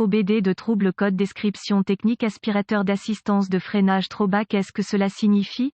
OBD de trouble code description technique aspirateur d'assistance de freinage trop bas. Qu'est-ce que cela signifie?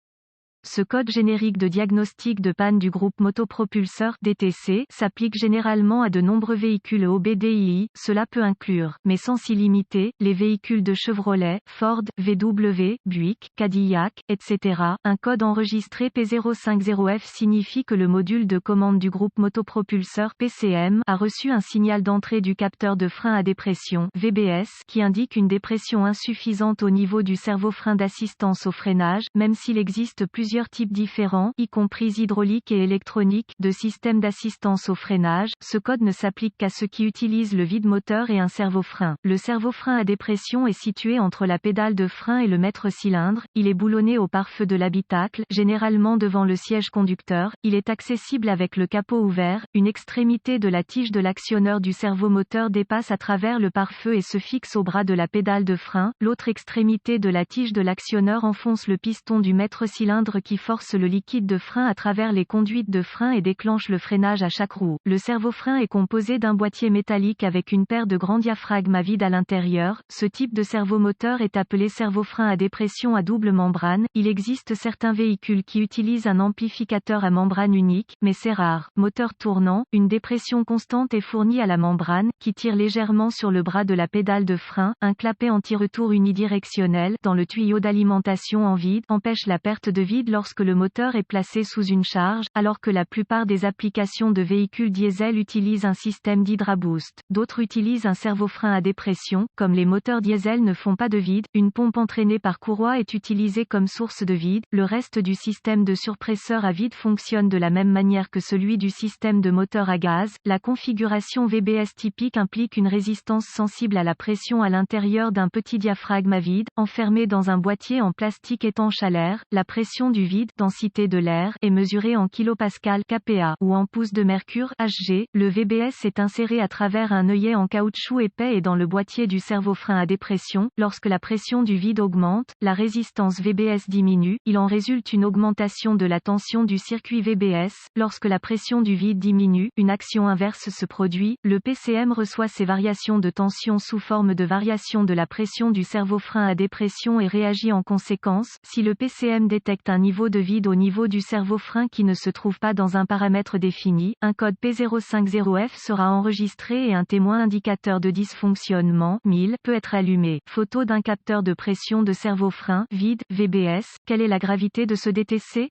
Ce code générique de diagnostic de panne du groupe motopropulseur DTC s'applique généralement à de nombreux véhicules OBDII, cela peut inclure, mais sans s'y limiter, les véhicules de Chevrolet, Ford, VW, Buick, Cadillac, etc. Un code enregistré P050F signifie que le module de commande du groupe motopropulseur PCM a reçu un signal d'entrée du capteur de frein à dépression VBS qui indique une dépression insuffisante au niveau du servo-frein d'assistance au freinage, même s'il existe plusieurs types différents, y compris hydrauliques et électroniques, de systèmes d'assistance au freinage. Ce code ne s'applique qu'à ceux qui utilisent le vide moteur et un servo-frein. Le servo-frein à dépression est situé entre la pédale de frein et le maître-cylindre. Il est boulonné au pare-feu de l'habitacle, généralement devant le siège conducteur. Il est accessible avec le capot ouvert. Une extrémité de la tige de l'actionneur du servomoteur dépasse à travers le pare-feu et se fixe au bras de la pédale de frein. L'autre extrémité de la tige de l'actionneur enfonce le piston du maître-cylindre qui force le liquide de frein à travers les conduites de frein et déclenche le freinage à chaque roue. Le servo-frein est composé d'un boîtier métallique avec une paire de grands diaphragmes à vide à l'intérieur. Ce type de servomoteur est appelé servo-frein à dépression à double membrane. Il existe certains véhicules qui utilisent un amplificateur à membrane unique, mais c'est rare. Moteur tournant, une dépression constante est fournie à la membrane, qui tire légèrement sur le bras de la pédale de frein. Un clapet anti-retour unidirectionnel, dans le tuyau d'alimentation en vide, empêche la perte de vide lorsque le moteur est placé sous une charge, alors que la plupart des applications de véhicules diesel utilisent un système d'hydraboost. D'autres utilisent un servo-frein à dépression, comme les moteurs diesel ne font pas de vide, une pompe entraînée par courroie est utilisée comme source de vide. Le reste du système de surpresseur à vide fonctionne de la même manière que celui du système de moteur à gaz. La configuration VBS typique implique une résistance sensible à la pression à l'intérieur d'un petit diaphragme à vide, enfermé dans un boîtier en plastique étanche à l'air. La pression du vide, densité de l'air, est mesurée en kilopascal kPa ou en pouces de mercure Hg. Le VBS est inséré à travers un œillet en caoutchouc épais et dans le boîtier du servo-frein à dépression. Lorsque la pression du vide augmente, la résistance VBS diminue. Il en résulte une augmentation de la tension du circuit VBS. Lorsque la pression du vide diminue, une action inverse se produit. Le PCM reçoit ces variations de tension sous forme de variation de la pression du servo-frein à dépression et réagit en conséquence. Si le PCM détecte un niveau de vide au niveau du servo-frein qui ne se trouve pas dans un paramètre défini, un code P050F sera enregistré et un témoin indicateur de dysfonctionnement 1000 peut être allumé. Photo d'un capteur de pression de servo-frein vide, VBS. Quelle est la gravité de ce DTC?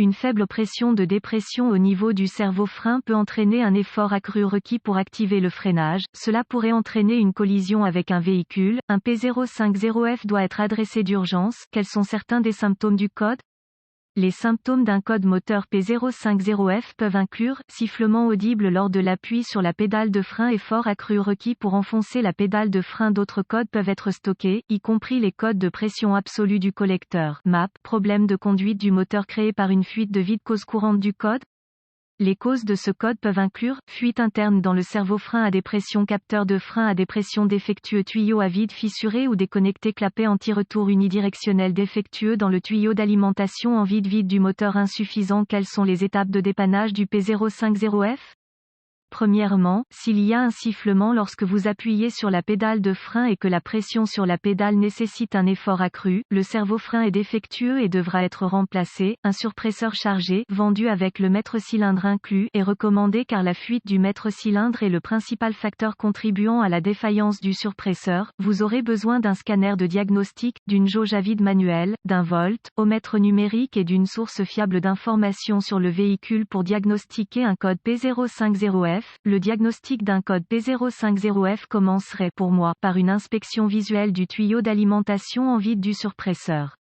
Une faible pression de dépression au niveau du servo-frein peut entraîner un effort accru requis pour activer le freinage. Cela pourrait entraîner une collision avec un véhicule. Un P050F doit être adressé d'urgence. Quels sont certains des symptômes du code? Les symptômes d'un code moteur P050F peuvent inclure sifflement audible lors de l'appui sur la pédale de frein, effort accru requis pour enfoncer la pédale de frein. D'autres codes peuvent être stockés, y compris les codes de pression absolue du collecteur MAP, problème de conduite du moteur créé par une fuite de vide. Cause courante du code. Les causes de ce code peuvent inclure fuite interne dans le servo-frein à dépression, capteur de frein à dépression défectueux, tuyau à vide fissuré ou déconnecté, clapet anti-retour unidirectionnel défectueux dans le tuyau d'alimentation en vide du moteur insuffisant. Quelles sont les étapes de dépannage du P050F? Premièrement, s'il y a un sifflement lorsque vous appuyez sur la pédale de frein et que la pression sur la pédale nécessite un effort accru, le servo-frein est défectueux et devra être remplacé. Un surpresseur chargé, vendu avec le maître-cylindre inclus, est recommandé car la fuite du maître-cylindre est le principal facteur contribuant à la défaillance du surpresseur. Vous aurez besoin d'un scanner de diagnostic, d'une jauge à vide manuelle, d'un voltmètre numérique et d'une source fiable d'informations sur le véhicule pour diagnostiquer un code P050F. Le diagnostic d'un code P050F commencerait, pour moi, par une inspection visuelle du tuyau d'alimentation en vide du surpresseur.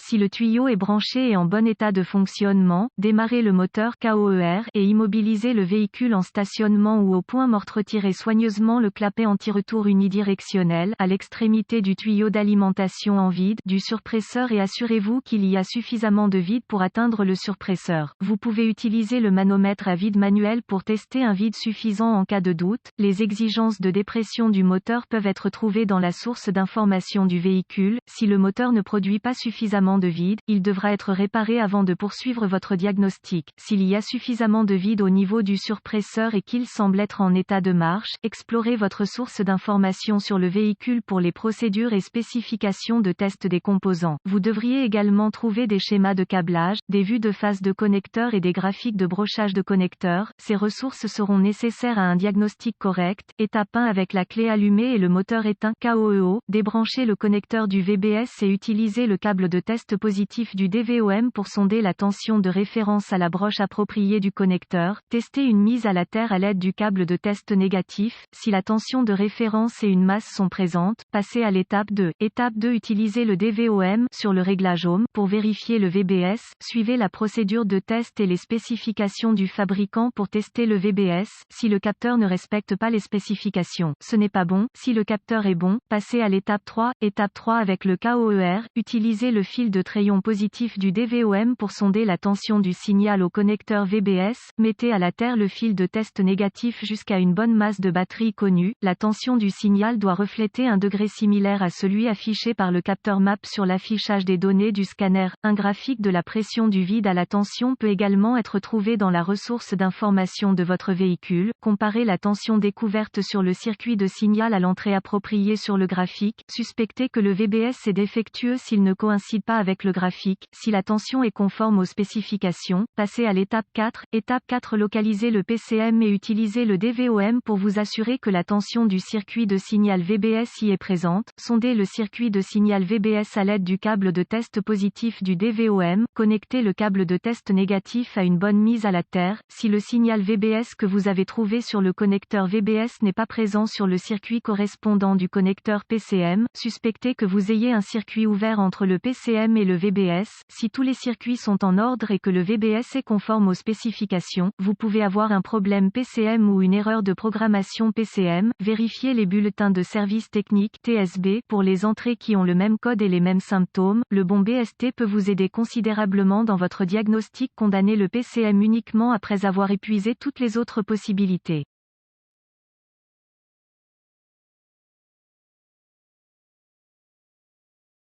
Si le tuyau est branché et en bon état de fonctionnement, démarrez le moteur KOER et immobilisez le véhicule en stationnement ou au point mort. Retirez soigneusement le clapet anti-retour unidirectionnel à l'extrémité du tuyau d'alimentation en vide du surpresseur et assurez-vous qu'il y a suffisamment de vide pour atteindre le surpresseur. Vous pouvez utiliser le manomètre à vide manuel pour tester un vide suffisant en cas de doute. Les exigences de dépression du moteur peuvent être trouvées dans la source d'information du véhicule. Si le moteur ne produit pas suffisamment suffisamment de vide, il devra être réparé avant de poursuivre votre diagnostic. S'il y a suffisamment de vide au niveau du surpresseur et qu'il semble être en état de marche, explorez votre source d'information sur le véhicule pour les procédures et spécifications de test des composants. Vous devriez également trouver des schémas de câblage, des vues de face de connecteurs et des graphiques de brochage de connecteurs. Ces ressources seront nécessaires à un diagnostic correct. Étape 1 avec la clé allumée et le moteur éteint. KOEO, débranchez le connecteur du VBS et utilisez le câble de test positif du DVOM pour sonder la tension de référence à la broche appropriée du connecteur. Testez une mise à la terre à l'aide du câble de test négatif. Si la tension de référence et une masse sont présentes, passez à l'étape 2. Étape 2. Utilisez le DVOM sur le réglage Ohm pour vérifier le VBS. Suivez la procédure de test et les spécifications du fabricant pour tester le VBS. Si le capteur ne respecte pas les spécifications, ce n'est pas bon. Si le capteur est bon, passez à l'étape 3. Étape 3 avec le KOER. Utilisez le fil de trayon positif du DVOM pour sonder la tension du signal au connecteur VBS. Mettez à la terre le fil de test négatif jusqu'à une bonne masse de batterie connue. La tension du signal doit refléter un degré similaire à celui affiché par le capteur MAP sur l'affichage des données du scanner. Un graphique de la pression du vide à la tension peut également être trouvé dans la ressource d'information de votre véhicule. Comparez la tension découverte sur le circuit de signal à l'entrée appropriée sur le graphique. Suspectez que le VBS est défectueux s'il ne coïncide pas avec le graphique. Si la tension est conforme aux spécifications, passez à l'étape 4. Étape 4. Localisez le PCM et utilisez le DVOM pour vous assurer que la tension du circuit de signal VBS y est présente. Sondez le circuit de signal VBS à l'aide du câble de test positif du DVOM. Connectez le câble de test négatif à une bonne mise à la terre. Si le signal VBS que vous avez trouvé sur le connecteur VBS n'est pas présent sur le circuit correspondant du connecteur PCM, suspectez que vous ayez un circuit ouvert entre le PCM et le VBS. Si tous les circuits sont en ordre et que le VBS est conforme aux spécifications, vous pouvez avoir un problème PCM ou une erreur de programmation PCM. Vérifiez les bulletins de service technique (TSB) pour les entrées qui ont le même code et les mêmes symptômes. Le bon BST peut vous aider considérablement dans votre diagnostic. Condamnez le PCM uniquement après avoir épuisé toutes les autres possibilités.